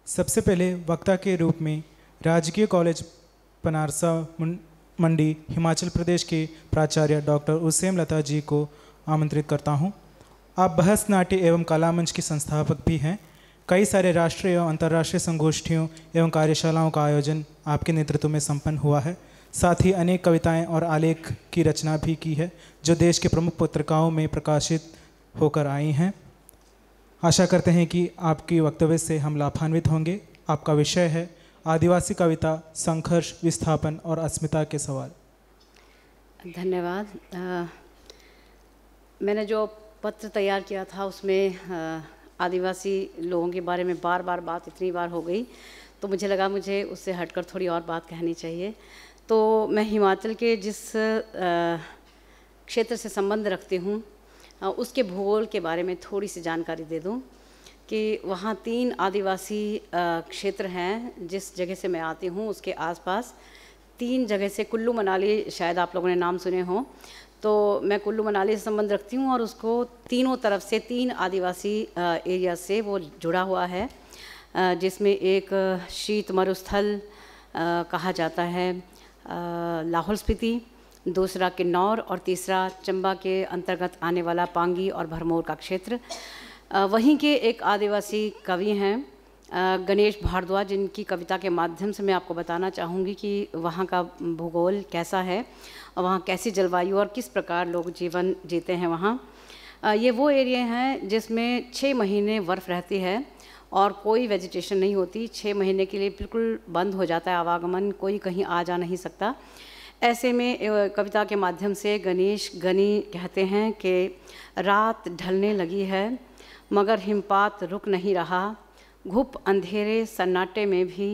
सबसे पहले वक्ता के रूप में राजकीय कॉलेज पनारसा मंडी हिमाचल प्रदेश के प्राचार्य डॉक्टर उसेम लता जी को आमंत्रित करता हूं। आप बहस नाट्य एवं कला मंच के संस्थापक भी हैं। कई सारे राष्ट्रीय एवं अंतर्राष्ट्रीय संगोष्ठियों एवं कार्यशालाओं का आयोजन आपके नेतृत्व में संपन्न हुआ है। साथ ही अनेक कविताएं और आलेख की रचना भी की है जो देश के प्रमुख पत्रिकाओं में प्रकाशित होकर आई हैं। आशा करते हैं कि आपकी वक्तव्य से हम लाभान्वित होंगे। आपका विषय है आदिवासी कविता, संघर्ष, विस्थापन और अस्मिता के सवाल। धन्यवाद। मैंने जो पत्र तैयार किया था उसमें आदिवासी लोगों के बारे में बार बार बात इतनी बार हो गई, तो मुझे लगा मुझे उससे हटकर थोड़ी और बात कहनी चाहिए। तो मैं हिमाचल के जिस क्षेत्र से संबंध रखती हूँ उसके भूगोल के बारे में थोड़ी सी जानकारी दे दूँ कि वहाँ 3 आदिवासी क्षेत्र हैं। जिस जगह से मैं आती हूँ उसके आसपास 3 जगह से, कुल्लू मनाली शायद आप लोगों ने नाम सुने हों, तो मैं कुल्लू मनाली से संबंध रखती हूँ और उसको तीनों तरफ से 3 आदिवासी एरिया से वो जुड़ा हुआ है, जिसमें एक शीत मरुस्थल कहा जाता है लाहौल स्पीति, दूसरा किन्नौर और तीसरा चंबा के अंतर्गत आने वाला पांगी और भरमौर का क्षेत्र। वहीं के एक आदिवासी कवि हैं गणेश भारद्वाज, जिनकी कविता के माध्यम से मैं आपको बताना चाहूँगी कि वहाँ का भूगोल कैसा है और वहाँ कैसी जलवायु और किस प्रकार लोग जीवन जीते हैं वहाँ। ये वो एरिया हैं जिसमें 6 महीने बर्फ़ रहती है और कोई वेजिटेशन नहीं होती। 6 महीने के लिए बिल्कुल बंद हो जाता है आवागमन, कोई कहीं आ जा नहीं सकता। ऐसे में कविता के माध्यम से गणेश गनी कहते हैं कि रात ढलने लगी है मगर हिमपात रुक नहीं रहा, घुप अंधेरे सन्नाटे में भी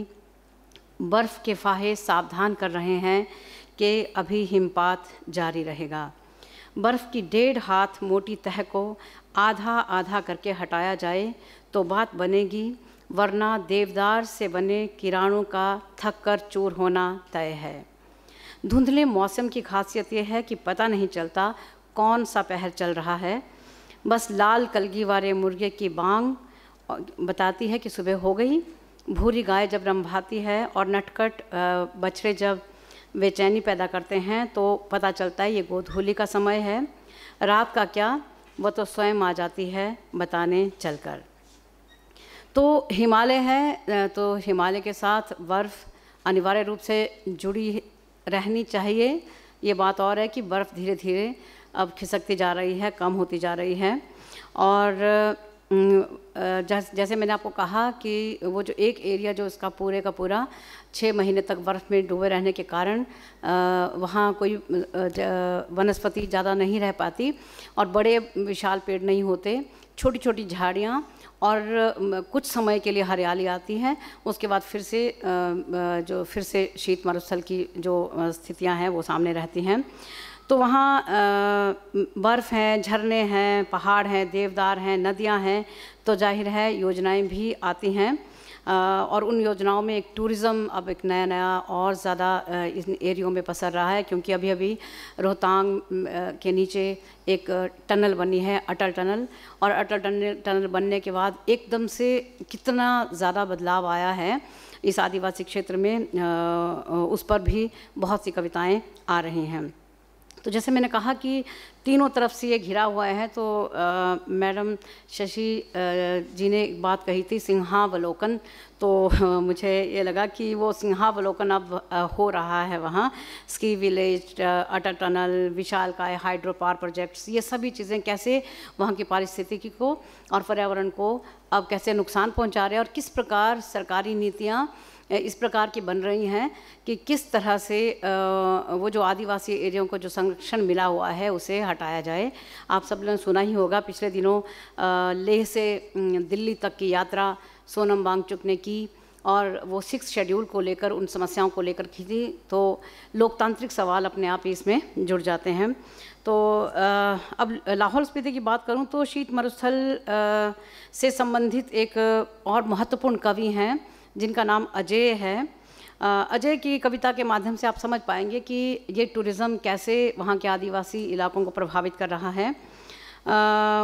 बर्फ़ के फाहे सावधान कर रहे हैं कि अभी हिमपात जारी रहेगा। बर्फ़ की 1.5 हाथ मोटी तह को आधा आधा करके हटाया जाए तो बात बनेगी, वरना देवदार से बने किराणों का थक कर चूर होना तय है। धुंधले मौसम की खासियत यह है कि पता नहीं चलता कौन सा पहर चल रहा है। बस लाल कलगी वाले मुर्गे की बांग बताती है कि सुबह हो गई। भूरी गाय जब रंभाती है और नटखट बछड़े जब बेचैनी पैदा करते हैं तो पता चलता है ये गोधूली का समय है। रात का क्या, वह तो स्वयं आ जाती है बताने चलकर। तो हिमालय है, तो हिमालय के साथ बर्फ़ अनिवार्य रूप से जुड़ी रहनी चाहिए। ये बात और है कि बर्फ़ धीरे धीरे अब खिसकती जा रही है, कम होती जा रही है। और जैसे मैंने आपको कहा कि वो जो एक एरिया जो इसका पूरे का पूरा 6 महीने तक बर्फ़ में डूबे रहने के कारण वहाँ कोई वनस्पति ज़्यादा नहीं रह पाती और बड़े विशाल पेड़ नहीं होते, छोटी छोटी झाड़ियाँ और कुछ समय के लिए हरियाली आती है। उसके बाद फिर से शीत मरुस्थल की जो स्थितियाँ हैं वो सामने रहती हैं। तो वहाँ बर्फ़ है, झरने हैं, पहाड़ हैं, देवदार हैं, नदियाँ हैं, तो जाहिर है योजनाएं भी आती हैं। और उन योजनाओं में एक टूरिज़्म अब एक नया और ज़्यादा इन एरियो में पसर रहा है, क्योंकि अभी अभी रोहतांग के नीचे एक टनल बनी है, अटल टनल, और अटल टनल बनने के बाद एकदम से कितना ज़्यादा बदलाव आया है इस आदिवासी क्षेत्र में, उस पर भी बहुत सी कविताएं आ रही हैं। तो जैसे मैंने कहा कि तीनों तरफ से ये घिरा हुआ है, तो मैडम शशि जी ने एक बात कही थी, सिंहावलोकन, तो मुझे ये लगा कि वो सिंहावलोकन अब हो रहा है वहाँ। स्की विलेज, अटल टनल, विशालकाय हाइड्रो पावर प्रोजेक्ट्स, ये सभी चीज़ें कैसे वहाँ की पारिस्थितिकी को और पर्यावरण को अब कैसे नुकसान पहुँचा रहे हैं और किस प्रकार सरकारी नीतियाँ इस प्रकार की बन रही हैं कि किस तरह से वो जो आदिवासी एरियाओं को जो संरक्षण मिला हुआ है उसे हटाया जाए। आप सब लोगों ने सुना ही होगा, पिछले दिनों लेह से दिल्ली तक की यात्रा सोनम वांगचुक ने की और वो 6 शेड्यूल को लेकर, उन समस्याओं को लेकर की थी। तो लोकतांत्रिक सवाल अपने आप ही इसमें जुड़ जाते हैं। तो अब लाहौल स्पीति की बात करूं तो शीत मरुस्थल से संबंधित एक और महत्वपूर्ण कवि हैं जिनका नाम अजय है। अजय की कविता के माध्यम से आप समझ पाएंगे कि ये टूरिज़्म कैसे वहाँ के आदिवासी इलाकों को प्रभावित कर रहा है।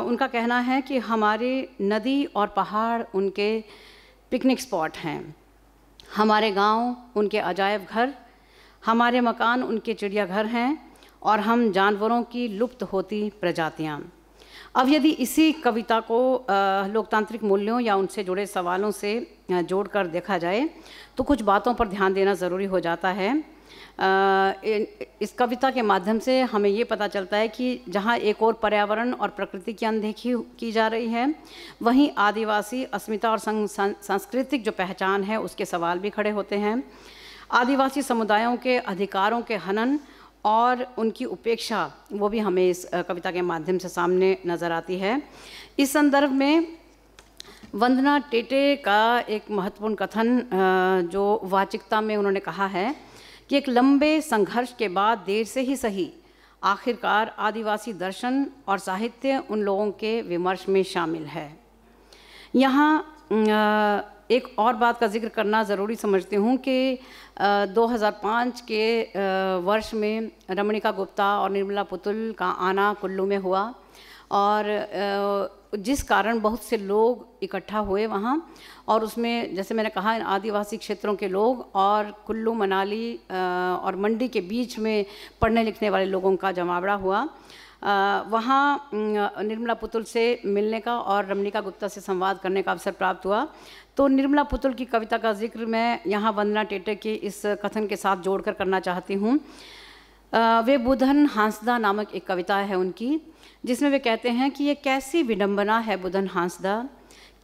उनका कहना है कि हमारे नदी और पहाड़ उनके पिकनिक स्पॉट हैं। हमारे गांव उनके अजायब घर, हमारे मकान उनके चिड़ियाघर हैं और हम जानवरों की लुप्त होती प्रजातियां। अब यदि इसी कविता को लोकतांत्रिक मूल्यों या उनसे जुड़े सवालों से जोड़कर देखा जाए तो कुछ बातों पर ध्यान देना ज़रूरी हो जाता है। इस कविता के माध्यम से हमें ये पता चलता है कि जहाँ एक और पर्यावरण और प्रकृति की अनदेखी की जा रही है, वहीं आदिवासी अस्मिता और सांस्कृतिक जो पहचान है उसके सवाल भी खड़े होते हैं। आदिवासी समुदायों के अधिकारों के हनन और उनकी उपेक्षा, वो भी हमें इस कविता के माध्यम से सामने नज़र आती है। इस संदर्भ में वंदना टेटे का एक महत्वपूर्ण कथन जो वाचिकता में उन्होंने कहा है कि एक लंबे संघर्ष के बाद देर से ही सही आखिरकार आदिवासी दर्शन और साहित्य उन लोगों के विमर्श में शामिल है। यहाँ एक और बात का जिक्र करना ज़रूरी समझती हूँ कि 2005 के वर्ष में रमणिका गुप्ता और निर्मला पुतुल का आना कुल्लू में हुआ और जिस कारण बहुत से लोग इकट्ठा हुए वहाँ, और उसमें जैसे मैंने कहा आदिवासी क्षेत्रों के लोग और कुल्लू मनाली और मंडी के बीच में पढ़ने लिखने वाले लोगों का जमावड़ा हुआ। वहाँ निर्मला पुतुल से मिलने का और रमणिका गुप्ता से संवाद करने का अवसर प्राप्त हुआ। तो निर्मला पुतुल की कविता का जिक्र मैं यहाँ वंदना टेटे के इस कथन के साथ जोड़कर करना चाहती हूँ। वे बुधन हांसदा नामक एक कविता है उनकी, जिसमें वे कहते हैं कि ये कैसी विडंबना है बुधन हांसदा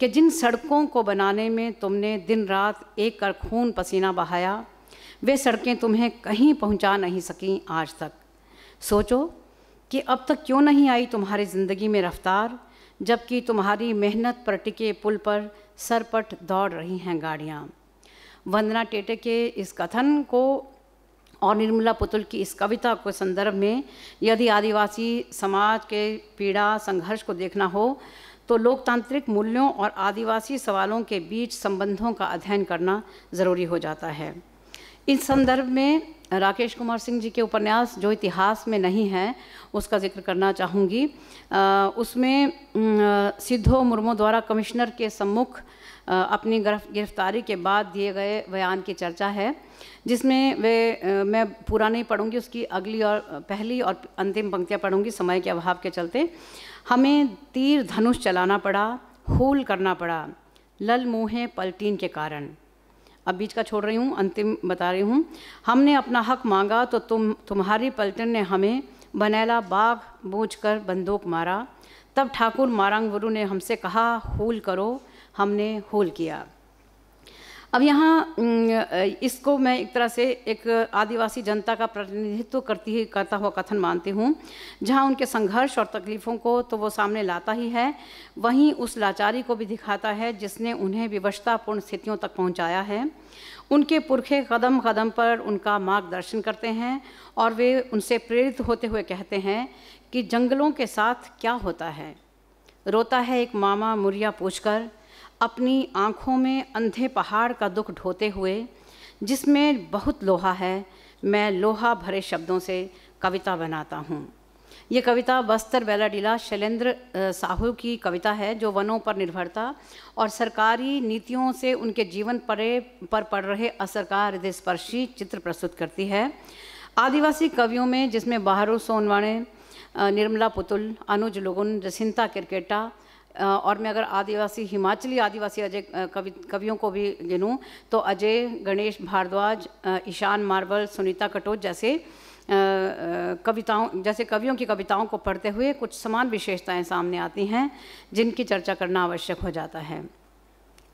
कि जिन सड़कों को बनाने में तुमने दिन रात एक कर खून पसीना बहाया, वे सड़कें तुम्हें कहीं पहुंचा नहीं सकीं आज तक। सोचो कि अब तक क्यों नहीं आई तुम्हारी ज़िंदगी में रफ्तार, जबकि तुम्हारी मेहनत पर टिके पुल पर सरपट दौड़ रही हैं गाड़ियाँ। वंदना टेटे के इस कथन को और निर्मला पुतुल की इस कविता के संदर्भ में यदि आदिवासी समाज के पीड़ा संघर्ष को देखना हो तो लोकतांत्रिक मूल्यों और आदिवासी सवालों के बीच संबंधों का अध्ययन करना ज़रूरी हो जाता है। इस संदर्भ में राकेश कुमार सिंह जी के उपन्यास जो इतिहास में नहीं है उसका जिक्र करना चाहूँगी। उसमें सिद्धो मुर्मू द्वारा कमिश्नर के सम्मुख अपनी गिरफ्तारी के बाद दिए गए बयान की चर्चा है, जिसमें मैं पूरा नहीं पढ़ूंगी, उसकी अगली और पहली और अंतिम पंक्तियाँ पढ़ूंगी समय के अभाव के चलते। हमें तीर धनुष चलाना पड़ा, हूल करना पड़ा, लल मुँहे पलटीन के कारण। अब बीच का छोड़ रही हूँ, अंतिम बता रही हूँ। हमने अपना हक मांगा तो तुम्हारी पलटन ने हमें बनेला बाघ बूझकर बंदूक मारा। तब ठाकुर मारंगवरु ने हमसे कहा हूल करो, हमने हूल किया। अब यहाँ इसको मैं एक तरह से एक आदिवासी जनता का प्रतिनिधित्व करता हुआ कथन मानती हूँ, जहाँ उनके संघर्ष और तकलीफ़ों को तो वो सामने लाता ही है, वहीं उस लाचारी को भी दिखाता है जिसने उन्हें विवशतापूर्ण स्थितियों तक पहुँचाया है। उनके पुरखे कदम कदम पर उनका मार्गदर्शन करते हैं और वे उनसे प्रेरित होते हुए कहते हैं कि जंगलों के साथ क्या होता है। रोता है एक मामा मुरिया पूछकर, अपनी आँखों में अंधे पहाड़ का दुख ढोते हुए, जिसमें बहुत लोहा है, मैं लोहा भरे शब्दों से कविता बनाता हूँ। ये कविता बस्तर बेलाडीला शैलेंद्र साहू की कविता है, जो वनों पर निर्भरता और सरकारी नीतियों से उनके जीवन पर पड़ रहे असर का हृदयस्पर्शी चित्र प्रस्तुत करती है। आदिवासी कवियों में जिसमें बहारू सोनवाणे, निर्मला पुतुल, अनुज लुगुन, जसिंता किरकेटा और मैं अगर हिमाचली आदिवासी अजय कवियों को भी गिनूँ तो अजय, गणेश भारद्वाज, ईशान मार्बल, सुनीता कटोच जैसे कवियों की कविताओं को पढ़ते हुए कुछ समान विशेषताएं सामने आती हैं जिनकी चर्चा करना आवश्यक हो जाता है।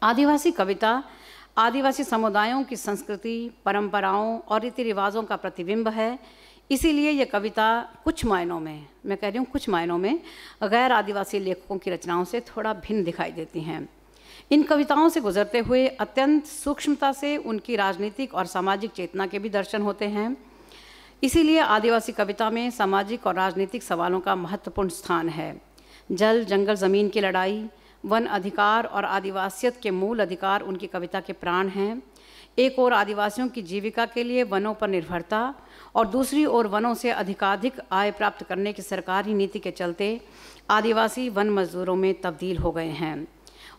आदिवासी कविता आदिवासी समुदायों की संस्कृति, परंपराओं और रीति रिवाजों का प्रतिबिंब है। इसीलिए ये कविता कुछ मायनों में, मैं कह रही हूँ कुछ मायनों में, गैर आदिवासी लेखकों की रचनाओं से थोड़ा भिन्न दिखाई देती हैं। इन कविताओं से गुजरते हुए अत्यंत सूक्ष्मता से उनकी राजनीतिक और सामाजिक चेतना के भी दर्शन होते हैं। इसीलिए आदिवासी कविता में सामाजिक और राजनीतिक सवालों का महत्वपूर्ण स्थान है। जल, जंगल, ज़मीन की लड़ाई, वन अधिकार और आदिवासियत के मूल अधिकार उनकी कविता के प्राण हैं। एक ओर आदिवासियों की जीविका के लिए वनों पर निर्भरता और दूसरी ओर वनों से अधिकाधिक आय प्राप्त करने की सरकारी नीति के चलते आदिवासी वन मजदूरों में तब्दील हो गए हैं।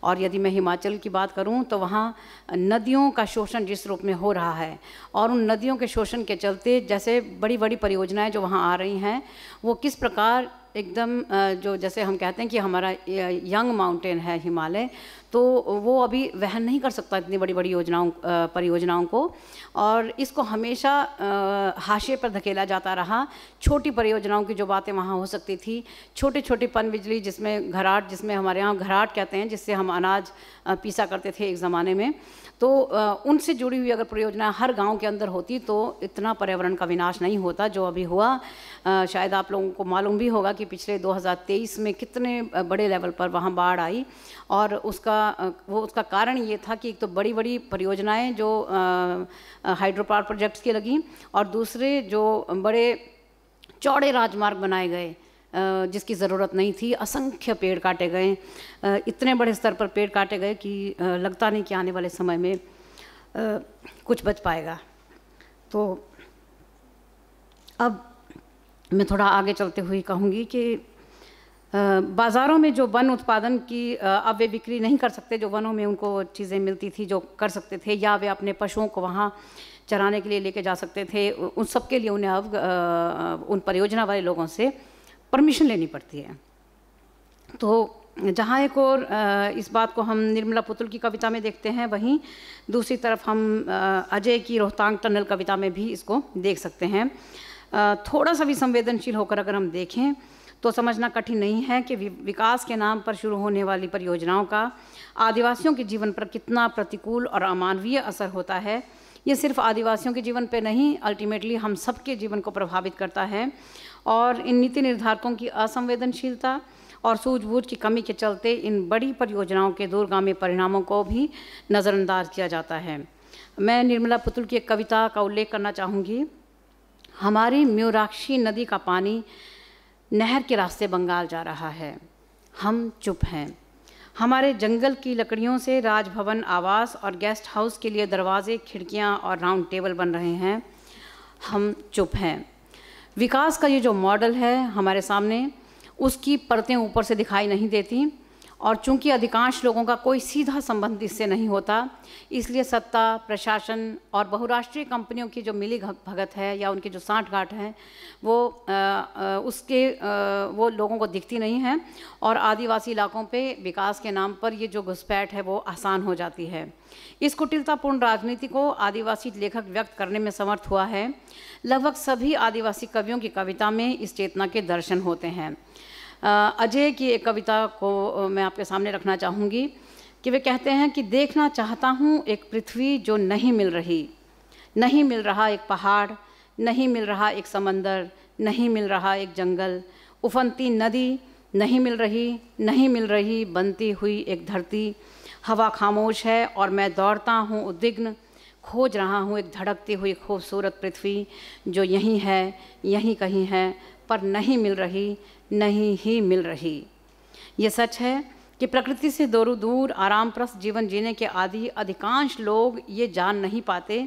और यदि मैं हिमाचल की बात करूं तो वहाँ नदियों का शोषण जिस रूप में हो रहा है, और उन नदियों के शोषण के चलते जैसे बड़ी बड़ी परियोजनाएं जो वहाँ आ रही हैं वो किस प्रकार एकदम जो जैसे हम कहते हैं कि हमारा यंग माउंटेन है हिमालय, तो वो अभी वहन नहीं कर सकता इतनी बड़ी बड़ी परियोजनाओं को, और इसको हमेशा हाशिए पर धकेला जाता रहा। छोटी परियोजनाओं की जो बातें वहाँ हो सकती थी, छोटी छोटी पनबिजली जिसमें घराट, जिसमें हमारे यहाँ घराट कहते हैं, जिससे हम अनाज पीसा करते थे एक ज़माने में, तो उनसे जुड़ी हुई अगर परियोजना हर गांव के अंदर होती तो इतना पर्यावरण का विनाश नहीं होता जो अभी हुआ। शायद आप लोगों को मालूम भी होगा कि पिछले 2023 में कितने बड़े लेवल पर वहाँ बाढ़ आई, और उसका कारण ये था कि एक तो बड़ी बड़ी परियोजनाएं जो हाइड्रो पावर प्रोजेक्ट्स की लगी, और दूसरे जो बड़े चौड़े राजमार्ग बनाए गए जिसकी ज़रूरत नहीं थी। असंख्य पेड़ काटे गए, इतने बड़े स्तर पर पेड़ काटे गए कि लगता नहीं कि आने वाले समय में कुछ बच पाएगा। तो अब मैं थोड़ा आगे चलते हुए कहूँगी कि बाज़ारों में जो वन उत्पादन की अब वे बिक्री नहीं कर सकते, जो वनों में उनको चीज़ें मिलती थी जो कर सकते थे, या वे अपने पशुओं को वहाँ चराने के लिए लेके जा सकते थे, उन सब के लिए उन्हें अब उन परियोजना वाले लोगों से परमिशन लेनी पड़ती है। तो जहाँ एक और इस बात को हम निर्मला पुतुल की कविता में देखते हैं, वहीं दूसरी तरफ हम अजय की रोहतांग टनल कविता में भी इसको देख सकते हैं। थोड़ा सा भी संवेदनशील होकर अगर हम देखें तो समझना कठिन नहीं है कि विकास के नाम पर शुरू होने वाली परियोजनाओं का आदिवासियों के जीवन पर कितना प्रतिकूल और अमानवीय असर होता है। ये सिर्फ आदिवासियों के जीवन पे नहीं, अल्टीमेटली हम सबके जीवन को प्रभावित करता है, और इन नीति निर्धारकों की असंवेदनशीलता और सूझबूझ की कमी के चलते इन बड़ी परियोजनाओं के दूरगामी परिणामों को भी नज़रअंदाज किया जाता है। मैं निर्मला पुतुल की एक कविता का उल्लेख करना चाहूँगी। हमारी म्यूराक्षी नदी का पानी नहर के रास्ते बंगाल जा रहा है, हम चुप हैं। हमारे जंगल की लकड़ियों से राजभवन, आवास और गेस्ट हाउस के लिए दरवाजे, खिड़कियां और राउंड टेबल बन रहे हैं, हम चुप हैं। विकास का ये जो मॉडल है हमारे सामने, उसकी परतें ऊपर से दिखाई नहीं देती, और चूंकि अधिकांश लोगों का कोई सीधा संबंध इससे नहीं होता, इसलिए सत्ता, प्रशासन और बहुराष्ट्रीय कंपनियों की जो मिली भगत है या उनकी जो सांठगांठ है वो वो लोगों को दिखती नहीं है, और आदिवासी इलाकों पे विकास के नाम पर ये जो घुसपैठ है वो आसान हो जाती है। इस कुटिलतापूर्ण राजनीति को आदिवासी लेखक व्यक्त करने में समर्थ हुआ है। लगभग सभी आदिवासी कवियों की कविता में इस चेतना के दर्शन होते हैं। अजय की एक कविता को मैं आपके सामने रखना चाहूँगी कि वे कहते हैं कि देखना चाहता हूँ एक पृथ्वी जो नहीं मिल रही, नहीं मिल रहा एक पहाड़, नहीं मिल रहा एक समंदर, नहीं मिल रहा एक जंगल, उफनती नदी, नहीं मिल रही, नहीं मिल रही बनती हुई एक धरती। हवा खामोश है और मैं दौड़ता हूँ उद्विग्न, खोज रहा हूँ एक धड़कती हुई खूबसूरत पृथ्वी जो यहीं है, यहीं कहीं है, पर नहीं मिल रही, नहीं ही मिल रही। ये सच है कि प्रकृति से दूर दूर आरामप्रस्त जीवन जीने के आदि अधिकांश लोग ये जान नहीं पाते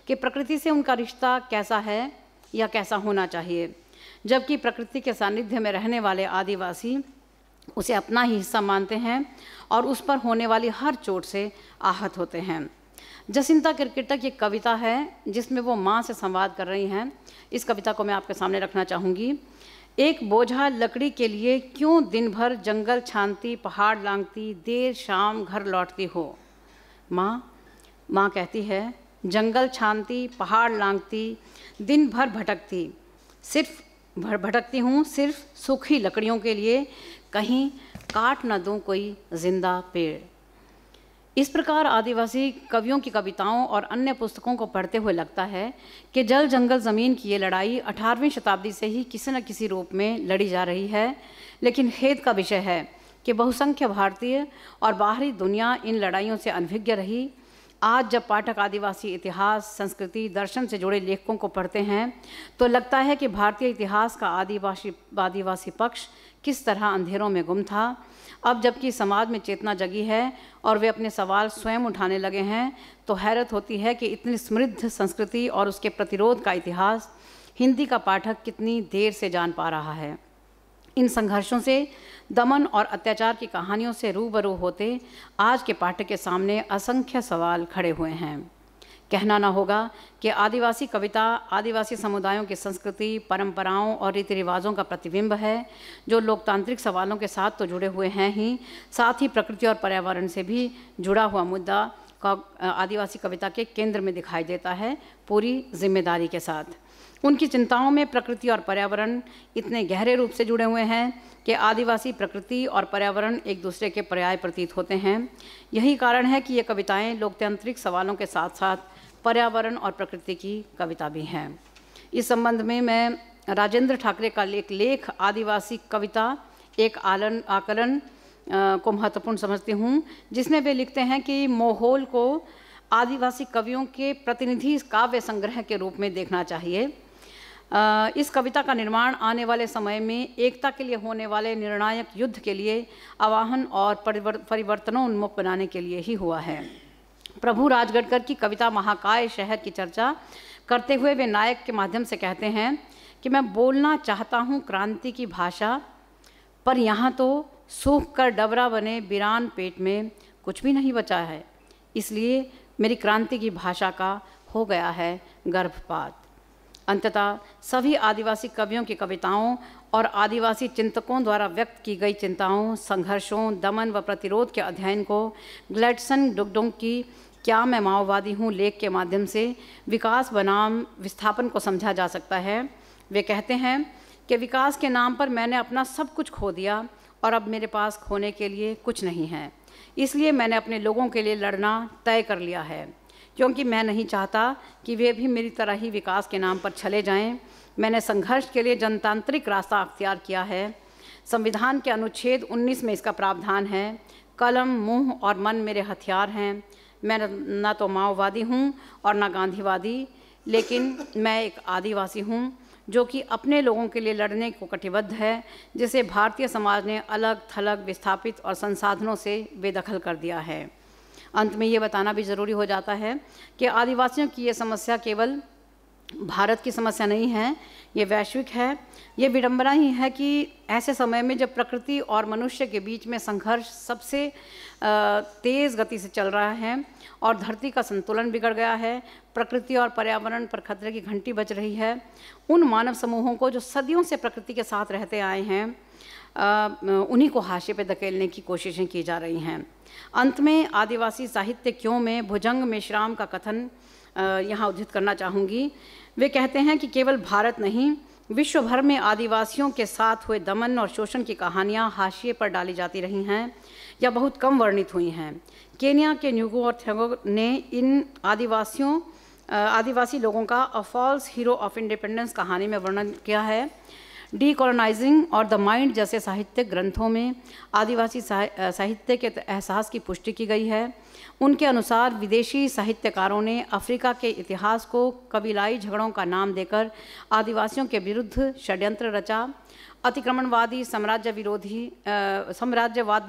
कि प्रकृति से उनका रिश्ता कैसा है या कैसा होना चाहिए, जबकि प्रकृति के सानिध्य में रहने वाले आदिवासी उसे अपना ही हिस्सा मानते हैं और उस पर होने वाली हर चोट से आहत होते हैं। जसिंता किरकिट्टा की एक कविता है जिसमें वो माँ से संवाद कर रही हैं। इस कविता को मैं आपके सामने रखना चाहूँगी। एक बोझा लकड़ी के लिए क्यों दिन भर जंगल छानती, पहाड़ लांघती, देर शाम घर लौटती हो। माँ कहती है, जंगल छानती, पहाड़ लांघती, दिन भर भटकती, सिर्फ भटकती हूँ सिर्फ सूखी लकड़ियों के लिए, कहीं काट न दूँ कोई जिंदा पेड़। इस प्रकार आदिवासी कवियों की कविताओं और अन्य पुस्तकों को पढ़ते हुए लगता है कि जल जंगल ज़मीन की ये लड़ाई 18वीं शताब्दी से ही किसी न किसी रूप में लड़ी जा रही है। लेकिन खेद का विषय है कि बहुसंख्य भारतीय और बाहरी दुनिया इन लड़ाइयों से अनभिज्ञ रही। आज जब पाठक आदिवासी इतिहास, संस्कृति, दर्शन से जुड़े लेखकों को पढ़ते हैं तो लगता है कि भारतीय इतिहास का आदिवासी पक्ष किस तरह अंधेरों में गुम था। अब जबकि समाज में चेतना जगी है और वे अपने सवाल स्वयं उठाने लगे हैं, तो हैरत होती है कि इतनी समृद्ध संस्कृति और उसके प्रतिरोध का इतिहास हिंदी का पाठक कितनी देर से जान पा रहा है। इन संघर्षों से, दमन और अत्याचार की कहानियों से रूबरू होते आज के पाठक के सामने असंख्य सवाल खड़े हुए हैं। कहना न होगा कि आदिवासी कविता आदिवासी समुदायों की संस्कृति, परंपराओं और रीति रिवाजों का प्रतिबिंब है, जो लोकतांत्रिक सवालों के साथ तो जुड़े हुए हैं ही, साथ ही प्रकृति और पर्यावरण से भी जुड़ा हुआ मुद्दा का आदिवासी कविता के केंद्र में दिखाई देता है, पूरी जिम्मेदारी के साथ। उनकी चिंताओं में प्रकृति और पर्यावरण इतने गहरे रूप से जुड़े हुए हैं कि आदिवासी प्रकृति और पर्यावरण एक दूसरे के पर्याय प्रतीत होते हैं। यही कारण है कि ये कविताएं लोकतांत्रिक सवालों के साथ साथ पर्यावरण और प्रकृति की कविता भी हैं। इस संबंध में मैं राजेंद्र ठाकरे का एक लेख आदिवासी कविता एक आकलन को महत्वपूर्ण समझती हूँ, जिसमें वे लिखते हैं कि माहौल को आदिवासी कवियों के प्रतिनिधि काव्य संग्रह के रूप में देखना चाहिए। इस कविता का निर्माण आने वाले समय में एकता के लिए होने वाले निर्णायक युद्ध के लिए आवाहन और परिवर्तनोन्मुख बनाने के लिए ही हुआ है। प्रभु राजगढ़कर की कविता महाकाय शहर की चर्चा करते हुए वे नायक के माध्यम से कहते हैं कि मैं बोलना चाहता हूँ क्रांति की भाषा, पर यहाँ तो सूख कर डबरा बने वीरान पेट में कुछ भी नहीं बचा है, इसलिए मेरी क्रांति की भाषा का हो गया है गर्भपात। अंततः सभी आदिवासी कवियों की कविताओं और आदिवासी चिंतकों द्वारा व्यक्त की गई चिंताओं, संघर्षों, दमन व प्रतिरोध के अध्ययन को ग्लेडसन डुगडुंग की क्या मैं माओवादी हूँ लेख के माध्यम से विकास बनाम विस्थापन को समझा जा सकता है। वे कहते हैं कि विकास के नाम पर मैंने अपना सब कुछ खो दिया और अब मेरे पास खोने के लिए कुछ नहीं है, इसलिए मैंने अपने लोगों के लिए लड़ना तय कर लिया है, क्योंकि मैं नहीं चाहता कि वे भी मेरी तरह ही विकास के नाम पर चले जाएं। मैंने संघर्ष के लिए जनतांत्रिक रास्ता अख्तियार किया है। संविधान के अनुच्छेद 19 में इसका प्रावधान है, कलम, मुंह और मन मेरे हथियार हैं। मैं न तो माओवादी हूँ और न गांधीवादी, लेकिन मैं एक आदिवासी हूँ जो कि अपने लोगों के लिए लड़ने को कटिबद्ध है, जिसे भारतीय समाज ने अलग थलग, विस्थापित और संसाधनों से बेदखल कर दिया है। अंत में ये बताना भी ज़रूरी हो जाता है कि आदिवासियों की ये समस्या केवल भारत की समस्या नहीं है, ये वैश्विक है। ये विडंबना ही है कि ऐसे समय में जब प्रकृति और मनुष्य के बीच में संघर्ष सबसे तेज़ गति से चल रहा है और धरती का संतुलन बिगड़ गया है, प्रकृति और पर्यावरण पर खतरे की घंटी बज रही है, उन मानव समूहों को जो सदियों से प्रकृति के साथ रहते आए हैं, उन्हीं को हाशिए पे धकेलने की कोशिशें की जा रही हैं। अंत में आदिवासी साहित्य क्यों में भुजंग मेश्राम का कथन यहाँ उद्धृत करना चाहूँगी। वे कहते हैं कि केवल भारत नहीं, विश्व भर में आदिवासियों के साथ हुए दमन और शोषण की कहानियाँ हाशिए पर डाली जाती रही हैं या बहुत कम वर्णित हुई हैं। केन्या के न्यूगो और थेगो ने इन आदिवासी लोगों का a false hero of independence कहानी में वर्णन किया है। डीकोलोनाइजिंग और द माइंड जैसे साहित्यिक ग्रंथों में आदिवासी साहित्य के एहसास की पुष्टि की गई है। उनके अनुसार विदेशी साहित्यकारों ने अफ्रीका के इतिहास को कबीलाई झगड़ों का नाम देकर आदिवासियों के विरुद्ध षड्यंत्र रचा। अतिक्रमणवादी साम्राज्यवाद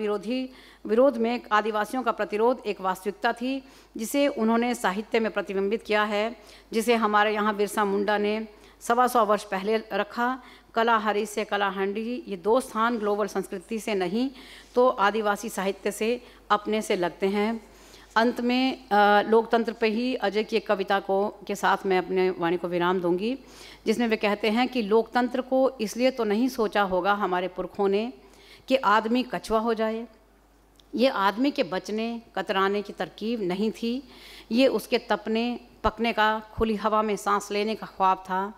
विरोध में आदिवासियों का प्रतिरोध एक वास्तविकता थी, जिसे उन्होंने साहित्य में प्रतिबिंबित किया है, जिसे हमारे यहाँ बिरसा मुंडा ने 125 वर्ष पहले रखा। कलाहारी से कलाहांडी, ये दो स्थान ग्लोबल संस्कृति से नहीं तो आदिवासी साहित्य से अपने से लगते हैं। अंत में लोकतंत्र पे ही अजय की एक कविता के साथ मैं अपने वाणी को विराम दूंगी, जिसमें वे कहते हैं कि लोकतंत्र को इसलिए तो नहीं सोचा होगा हमारे पुरखों ने कि आदमी कछुआ हो जाए। ये आदमी के बचने कतराने की तरकीब नहीं थी, ये उसके तपने पकने का, खुली हवा में सांस लेने का ख्वाब था,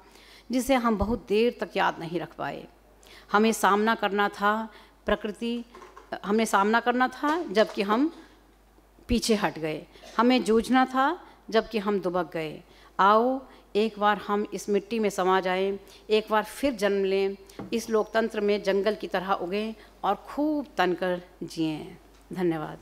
जिसे हम बहुत देर तक याद नहीं रख पाए। हमें सामना करना था जबकि हम पीछे हट गए, हमें जूझना था जबकि हम दुबक गए। आओ एक बार हम इस मिट्टी में समा जाएं, एक बार फिर जन्म लें, इस लोकतंत्र में जंगल की तरह उगें और खूब तनकर जिएं। धन्यवाद।